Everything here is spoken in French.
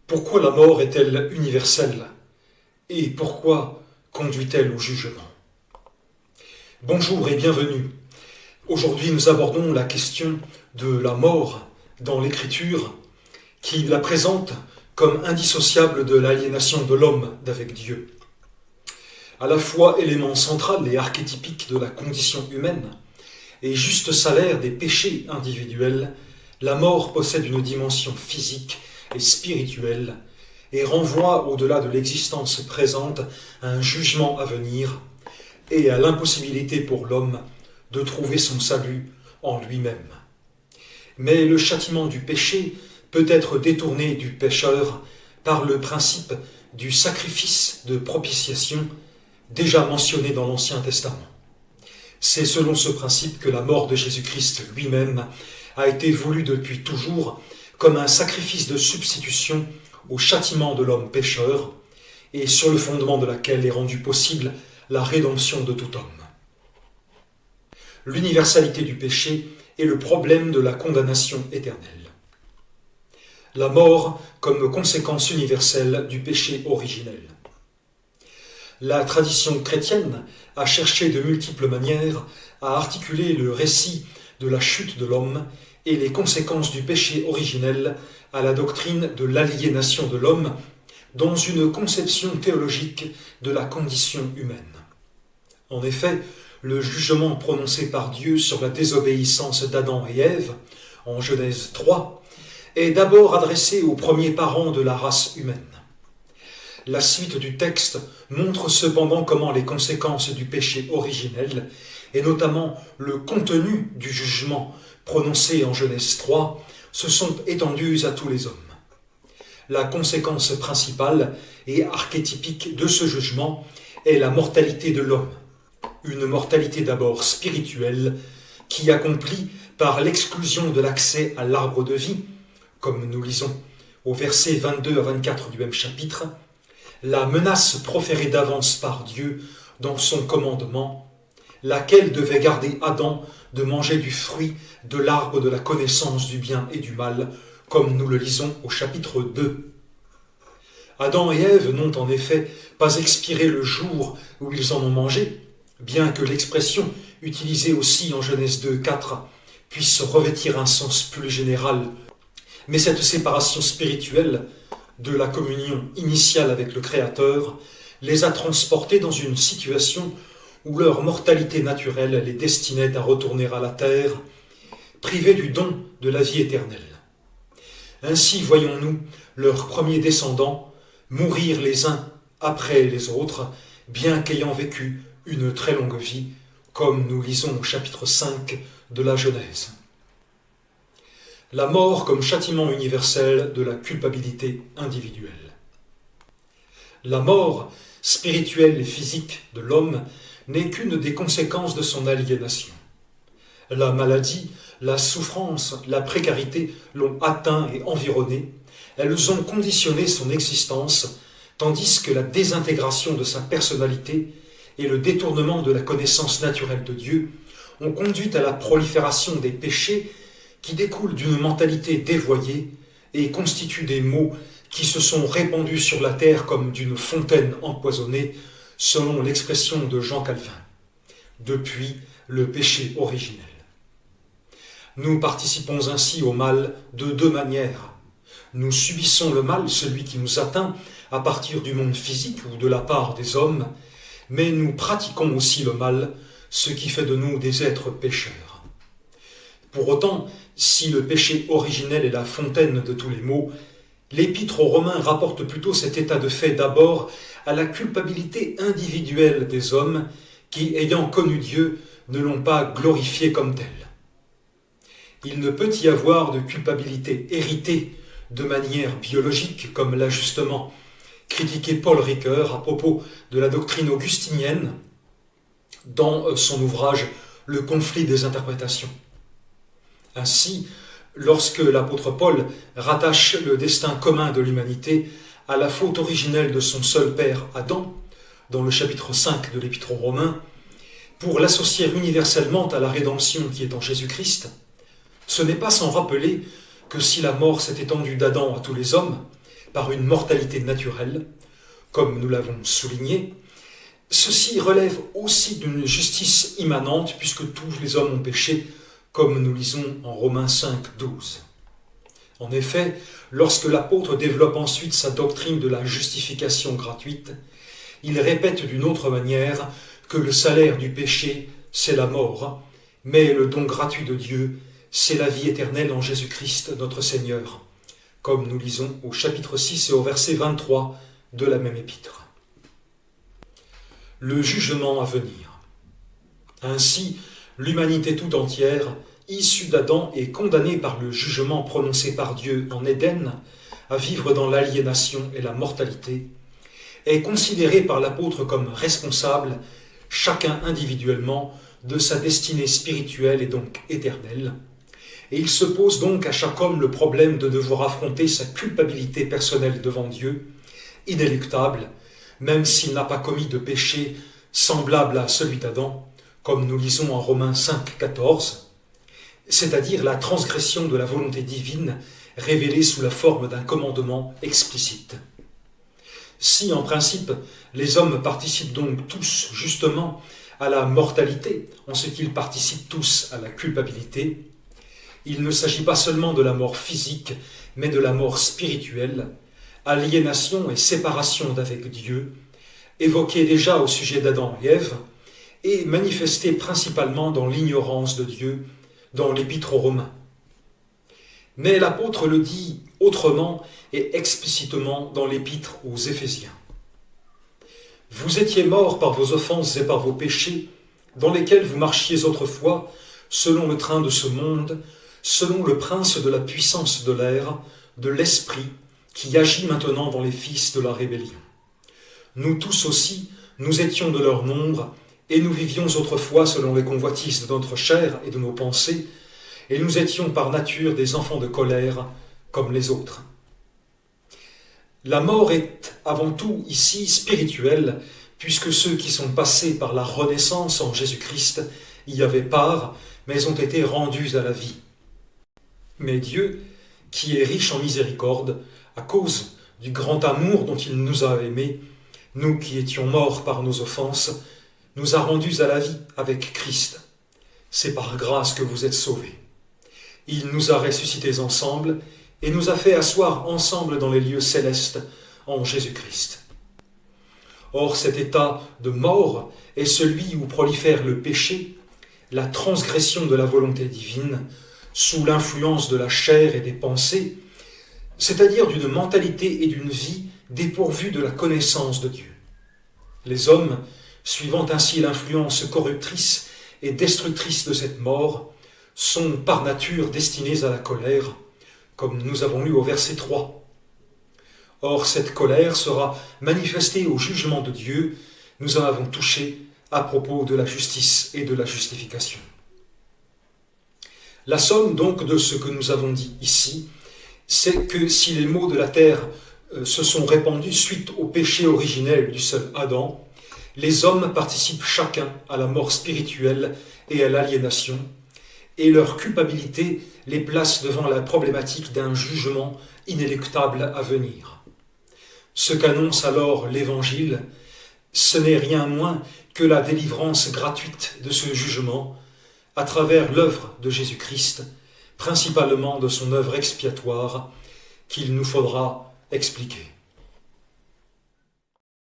Pourquoi la mort est-elle universelle? Et pourquoi conduit-elle au jugement? Bonjour et bienvenue. Aujourd'hui, nous abordons la question de la mort dans l'Écriture, qui la présente comme indissociable de l'aliénation de l'homme d'avec Dieu. À la fois élément central et archétypique de la condition humaine, et juste salaire des péchés individuels, la mort possède une dimension physique et spirituelle et renvoie au-delà de l'existence présente à un jugement à venir et à l'impossibilité pour l'homme de trouver son salut en lui-même. Mais le châtiment du péché peut être détourné du pécheur par le principe du sacrifice de propitiation déjà mentionné dans l'Ancien Testament. C'est selon ce principe que la mort de Jésus-Christ lui-même a été voulue depuis toujours comme un sacrifice de substitution au châtiment de l'homme pécheur et sur le fondement de laquelle est rendue possible la rédemption de tout homme. L'universalité du péché est le problème de la condamnation éternelle. La mort comme conséquence universelle du péché originel. La tradition chrétienne a cherché de multiples manières à articuler le récit de la chute de l'homme et les conséquences du péché originel à la doctrine de l'aliénation de l'homme dans une conception théologique de la condition humaine. En effet, le jugement prononcé par Dieu sur la désobéissance d'Adam et Ève, en Genèse 3, est d'abord adressé aux premiers parents de la race humaine. La suite du texte montre cependant comment les conséquences du péché originel, et notamment le contenu du jugement prononcé en Genèse 3, se sont étendues à tous les hommes. La conséquence principale et archétypique de ce jugement est la mortalité de l'homme. Une mortalité d'abord spirituelle qui accomplit par l'exclusion de l'accès à l'arbre de vie, comme nous lisons au verset 22 à 24 du même chapitre, la menace proférée d'avance par Dieu dans son commandement, laquelle devait garder Adam de manger du fruit de l'arbre de la connaissance du bien et du mal, comme nous le lisons au chapitre 2. Adam et Ève n'ont en effet pas expiré le jour où ils en ont mangé, bien que l'expression utilisée aussi en Genèse 2, 4 puisse revêtir un sens plus général. Mais cette séparation spirituelle de la communion initiale avec le Créateur les a transportés dans une situation où leur mortalité naturelle les destinait à retourner à la terre, privés du don de la vie éternelle. Ainsi voyons-nous leurs premiers descendants mourir les uns après les autres, bien qu'ayant vécu une très longue vie, comme nous lisons au chapitre 5 de la Genèse. La mort comme châtiment universel de la culpabilité individuelle. La mort spirituelle et physique de l'homme n'est qu'une des conséquences de son aliénation. La maladie, la souffrance, la précarité l'ont atteint et environné, elles ont conditionné son existence, tandis que la désintégration de sa personnalité et le détournement de la connaissance naturelle de Dieu ont conduit à la prolifération des péchés qui découlent d'une mentalité dévoyée et constituent des maux qui se sont répandus sur la terre comme d'une fontaine empoisonnée, selon l'expression de Jean Calvin, depuis le péché originel. Nous participons ainsi au mal de deux manières. Nous subissons le mal, celui qui nous atteint, à partir du monde physique ou de la part des hommes, mais nous pratiquons aussi le mal, ce qui fait de nous des êtres pécheurs. Pour autant, si le péché originel est la fontaine de tous les maux, l'Épître aux Romains rapporte plutôt cet état de fait d'abord à la culpabilité individuelle des hommes qui, ayant connu Dieu, ne l'ont pas glorifié comme tel. Il ne peut y avoir de culpabilité héritée de manière biologique, comme l'a justement critiqué Paul Ricoeur à propos de la doctrine augustinienne dans son ouvrage « Le conflit des interprétations ». Ainsi, lorsque l'apôtre Paul rattache le destin commun de l'humanité à la faute originelle de son seul père Adam, dans le chapitre 5 de l'Épître aux Romains, pour l'associer universellement à la rédemption qui est en Jésus-Christ, ce n'est pas sans rappeler que si la mort s'est étendue d'Adam à tous les hommes, par une mortalité naturelle, comme nous l'avons souligné, ceci relève aussi d'une justice immanente puisque tous les hommes ont péché, comme nous lisons en Romains 5, 12. En effet, lorsque l'apôtre développe ensuite sa doctrine de la justification gratuite, il répète d'une autre manière que le salaire du péché, c'est la mort, mais le don gratuit de Dieu, c'est la vie éternelle en Jésus-Christ notre Seigneur, comme nous lisons au chapitre 6 et au verset 23 de la même épître. Le jugement à venir. Ainsi, l'humanité tout entière, issue d'Adam et condamnée par le jugement prononcé par Dieu en Éden, à vivre dans l'aliénation et la mortalité, est considérée par l'apôtre comme responsable, chacun individuellement, de sa destinée spirituelle et donc éternelle. Et il se pose donc à chaque homme le problème de devoir affronter sa culpabilité personnelle devant Dieu, inéluctable, même s'il n'a pas commis de péché semblable à celui d'Adam, comme nous lisons en Romains 5, 14, c'est-à-dire la transgression de la volonté divine révélée sous la forme d'un commandement explicite. Si, en principe, les hommes participent donc tous, justement, à la mortalité, en ce qu'ils participent tous à la culpabilité, il ne s'agit pas seulement de la mort physique, mais de la mort spirituelle, aliénation et séparation d'avec Dieu, évoquée déjà au sujet d'Adam et Ève, et manifestée principalement dans l'ignorance de Dieu, dans l'Épître aux Romains. Mais l'apôtre le dit autrement et explicitement dans l'Épître aux Éphésiens. Vous étiez morts par vos offenses et par vos péchés, dans lesquels vous marchiez autrefois, selon le train de ce monde, selon le prince de la puissance de l'air, de l'esprit, qui agit maintenant dans les fils de la rébellion. Nous tous aussi, nous étions de leur nombre, et nous vivions autrefois selon les convoitises de notre chair et de nos pensées, et nous étions par nature des enfants de colère, comme les autres. La mort est avant tout ici spirituelle, puisque ceux qui sont passés par la renaissance en Jésus-Christ y avaient part, mais ont été rendus à la vie. Mais Dieu, qui est riche en miséricorde, à cause du grand amour dont il nous a aimés, nous qui étions morts par nos offenses, nous a rendus à la vie avec Christ. C'est par grâce que vous êtes sauvés. Il nous a ressuscités ensemble et nous a fait asseoir ensemble dans les lieux célestes en Jésus-Christ. Or, cet état de mort est celui où prolifère le péché, la transgression de la volonté divine, sous l'influence de la chair et des pensées, c'est-à-dire d'une mentalité et d'une vie dépourvues de la connaissance de Dieu. Les hommes, suivant ainsi l'influence corruptrice et destructrice de cette mort, sont par nature destinés à la colère, comme nous avons lu au verset 3. Or, cette colère sera manifestée au jugement de Dieu, nous en avons touché à propos de la justice et de la justification. La somme donc de ce que nous avons dit ici, c'est que si les maux de la terre se sont répandus suite au péché originel du seul Adam, les hommes participent chacun à la mort spirituelle et à l'aliénation, et leur culpabilité les place devant la problématique d'un jugement inéluctable à venir. Ce qu'annonce alors l'Évangile, ce n'est rien moins que la délivrance gratuite de ce jugement à travers l'œuvre de Jésus-Christ, principalement de son œuvre expiatoire, qu'il nous faudra expliquer.